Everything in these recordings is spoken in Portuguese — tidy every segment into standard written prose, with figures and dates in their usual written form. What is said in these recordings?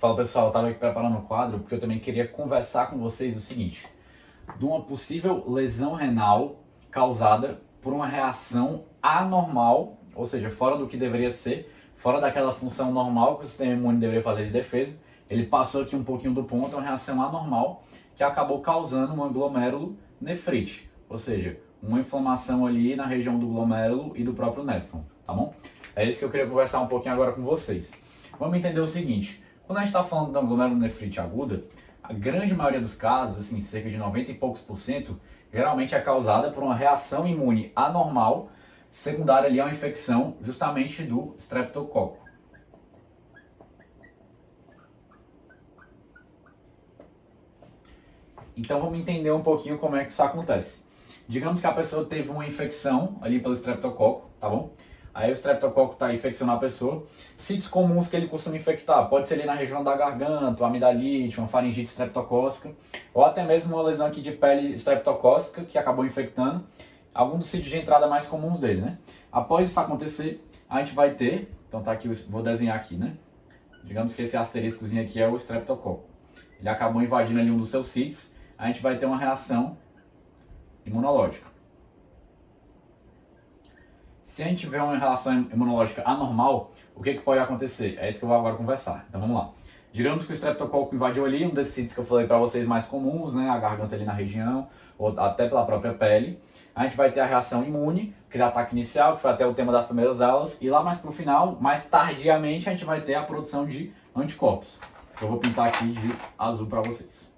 Fala pessoal, eu estava aqui preparando um quadro porque eu também queria conversar com vocês o seguinte: de uma possível lesão renal causada por uma reação anormal, ou seja, fora do que deveria ser, fora daquela função normal que o sistema imune deveria fazer de defesa. Ele passou aqui um pouquinho do ponto, uma reação anormal que acabou causando uma glomerulonefrite, ou seja, uma inflamação ali na região do glomérulo e do próprio néfron, tá bom? É isso que eu queria conversar um pouquinho agora com vocês. Vamos entender o seguinte: quando a gente está falando da glomerulonefrite aguda, a grande maioria dos casos, assim, cerca de 90 e poucos por cento, geralmente é causada por uma reação imune anormal, secundária ali a uma infecção justamente do streptococo. Então vamos entender um pouquinho como é que isso acontece. Digamos que a pessoa teve uma infecção ali pelo streptococo, tá bom? Aí o streptococo está infeccionando a pessoa. Sítios comuns que ele costuma infectar, pode ser ali na região da garganta, uma amidalite, uma faringite streptocócica, ou até mesmo uma lesão aqui de pele streptocócica que acabou infectando, alguns dos sítios de entrada mais comuns dele, né? Após isso acontecer, a gente vai ter, então tá aqui, vou desenhar aqui, né? Digamos que esse asteriscozinho aqui é o streptococo. Ele acabou invadindo ali um dos seus sítios, a gente vai ter uma reação imunológica. Se a gente tiver uma relação imunológica anormal, o que pode acontecer? É isso que eu vou agora conversar. Então vamos lá. Digamos que o streptococo invadiu ali um desses sítios que eu falei para vocês mais comuns, né? A garganta ali na região, ou até pela própria pele. A gente vai ter a reação imune, que é o ataque inicial, que foi até o tema das primeiras aulas. E lá mais pro final, mais tardiamente, a gente vai ter a produção de anticorpos. Eu vou pintar aqui de azul para vocês.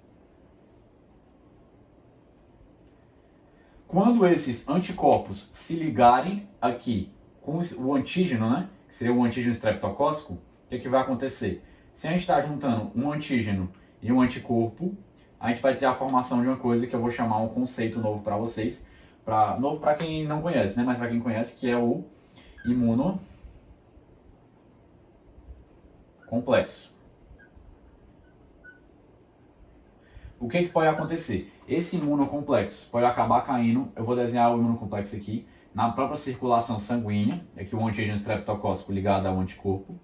Quando esses anticorpos se ligarem aqui com o antígeno, né, que seria o antígeno streptocócico, o que vai acontecer? Se a gente está juntando um antígeno e um anticorpo, a gente vai ter a formação de uma coisa que eu vou chamar um conceito novo para vocês, novo para quem não conhece, né, mas para quem conhece, que é o imunocomplexo. O que pode acontecer? Esse imunocomplexo pode acabar caindo, eu vou desenhar o imunocomplexo aqui, na própria circulação sanguínea, aqui o antígeno streptocócico ligado ao anticorpo.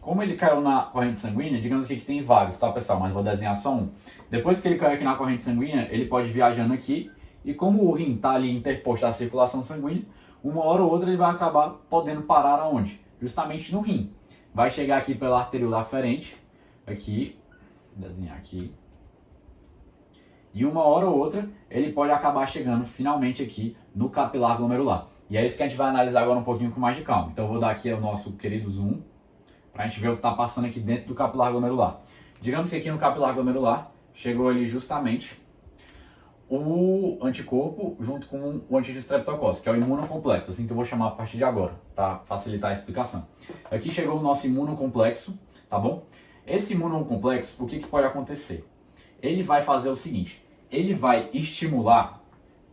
Como ele caiu na corrente sanguínea, digamos aqui que tem vários, tá pessoal, mas vou desenhar só um. Depois que ele caiu aqui na corrente sanguínea, ele pode ir viajando aqui, e como o rim está ali interposto à circulação sanguínea, uma hora ou outra ele vai acabar podendo parar aonde? Justamente no rim. Vai chegar aqui pela arteríola aferente, aqui, vou desenhar aqui. E uma hora ou outra, ele pode acabar chegando finalmente aqui no capilar glomerular. E é isso que a gente vai analisar agora um pouquinho com mais de calma. Então eu vou dar aqui o nosso querido zoom, para a gente ver o que está passando aqui dentro do capilar glomerular. Digamos que aqui no capilar glomerular, chegou ali justamente o anticorpo junto com o antígeno streptocócico, que é o imunocomplexo, assim que eu vou chamar a partir de agora, para facilitar a explicação. Aqui chegou o nosso imunocomplexo, tá bom? Esse imunocomplexo, o que pode acontecer? Ele vai fazer o seguinte: ele vai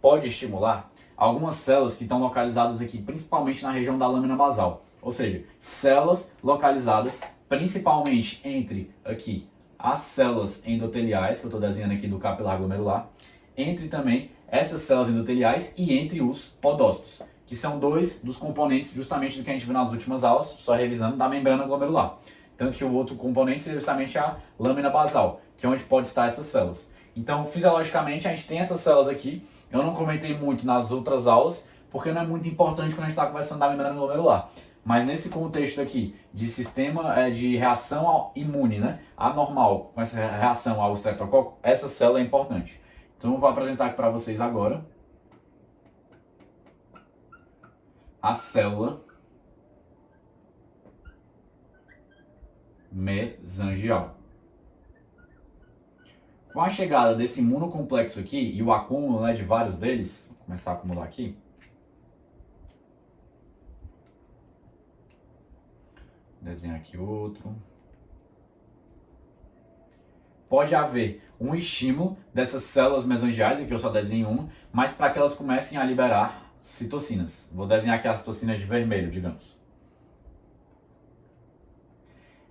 pode estimular algumas células que estão localizadas aqui, principalmente na região da lâmina basal. Ou seja, células localizadas principalmente entre aqui as células endoteliais, que eu estou desenhando aqui do capilar glomerular, entre também essas células endoteliais e entre os podócitos, que são dois dos componentes justamente do que a gente viu nas últimas aulas, só revisando, da membrana glomerular. Tanto que o outro componente seria justamente a lâmina basal, que é onde pode estar essas células. Então, fisiologicamente, a gente tem essas células aqui. Eu não comentei muito nas outras aulas, porque não é muito importante quando a gente está conversando da membrana glomerular. Mas nesse contexto aqui, de sistema de reação imune, né, anormal, com essa reação ao streptococo, essa célula é importante. Então, eu vou apresentar aqui para vocês agora a célula mesangial. Com a chegada desse imunocomplexo aqui e o acúmulo, né, de vários deles, vou começar a acumular aqui. Desenhar aqui outro. Pode haver um estímulo dessas células mesangiais, aqui eu só desenho uma, mas para que elas comecem a liberar citocinas. Vou desenhar aqui as citocinas de vermelho, digamos.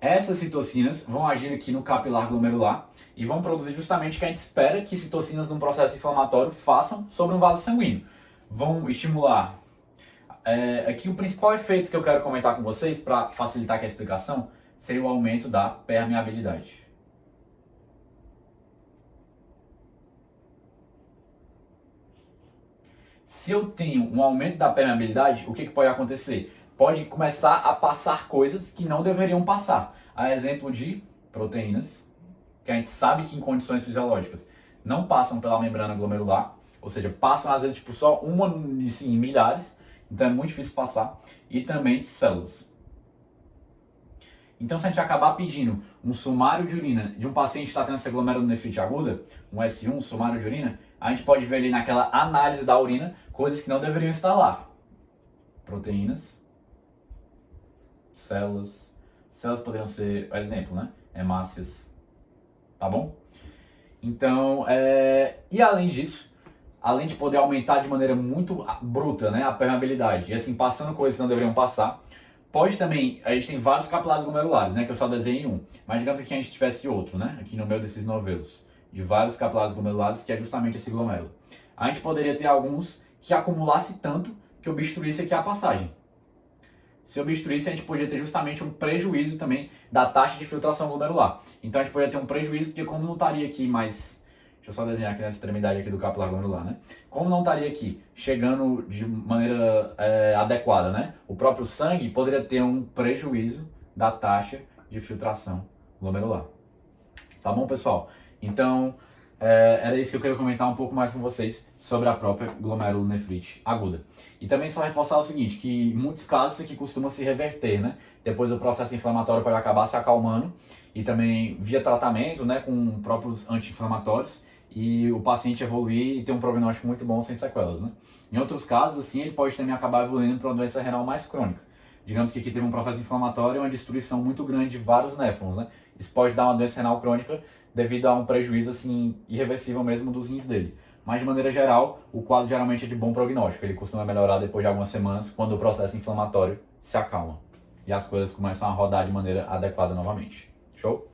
Essas citocinas vão agir aqui no capilar glomerular e vão produzir justamente o que a gente espera que citocinas num processo inflamatório façam sobre um vaso sanguíneo. Vão estimular. Aqui o principal efeito que eu quero comentar com vocês, para facilitar aqui a explicação, seria o aumento da permeabilidade. Se eu tenho um aumento da permeabilidade, o que pode acontecer? Pode começar a passar coisas que não deveriam passar. A exemplo de proteínas, que a gente sabe que em condições fisiológicas não passam pela membrana glomerular, ou seja, passam às vezes tipo, só uma em milhares, então é muito difícil passar, e também células. Então, se a gente acabar pedindo um sumário de urina de um paciente que está tendo essa glomerulonefrite aguda, um S1, sumário de urina, a gente pode ver ali naquela análise da urina coisas que não deveriam estar lá. Proteínas, células poderiam ser, exemplo, né? Hemácias, tá bom? Então, e além disso, além de poder aumentar de maneira muito bruta, né, a permeabilidade, e assim, passando coisas que não deveriam passar, pode também, a gente tem vários capilares glomerulares, né, que eu só desenhei um, mas digamos que a gente tivesse outro, né, aqui no meio desses novelos, de vários capilares glomerulares, que é justamente esse glomérulo. A gente poderia ter alguns que acumulasse tanto que obstruísse aqui a passagem. Se obstruísse, a gente podia ter justamente um prejuízo também da taxa de filtração glomerular. Então a gente poderia ter um prejuízo, porque como não estaria aqui mais... Deixa eu só desenhar aqui nessa extremidade aqui do capilar glomerular, né? Como não estaria aqui chegando de maneira adequada, né? O próprio sangue poderia ter um prejuízo da taxa de filtração glomerular. Tá bom, pessoal? Então, era isso que eu queria comentar um pouco mais com vocês sobre a própria glomerulonefrite aguda. E também só reforçar o seguinte, que em muitos casos isso aqui costuma se reverter, né? Depois o processo inflamatório pode acabar se acalmando e também via tratamento, né, com próprios anti-inflamatórios, e o paciente evoluir e ter um prognóstico muito bom sem sequelas, né? Em outros casos, assim, ele pode também acabar evoluindo para uma doença renal mais crônica. Digamos que aqui teve um processo inflamatório e uma destruição muito grande de vários néfrons, né? Isso pode dar uma doença renal crônica devido a um prejuízo, assim, irreversível mesmo dos rins dele. Mas, de maneira geral, o quadro geralmente é de bom prognóstico. Ele costuma melhorar depois de algumas semanas, quando o processo inflamatório se acalma. E as coisas começam a rodar de maneira adequada novamente. Show?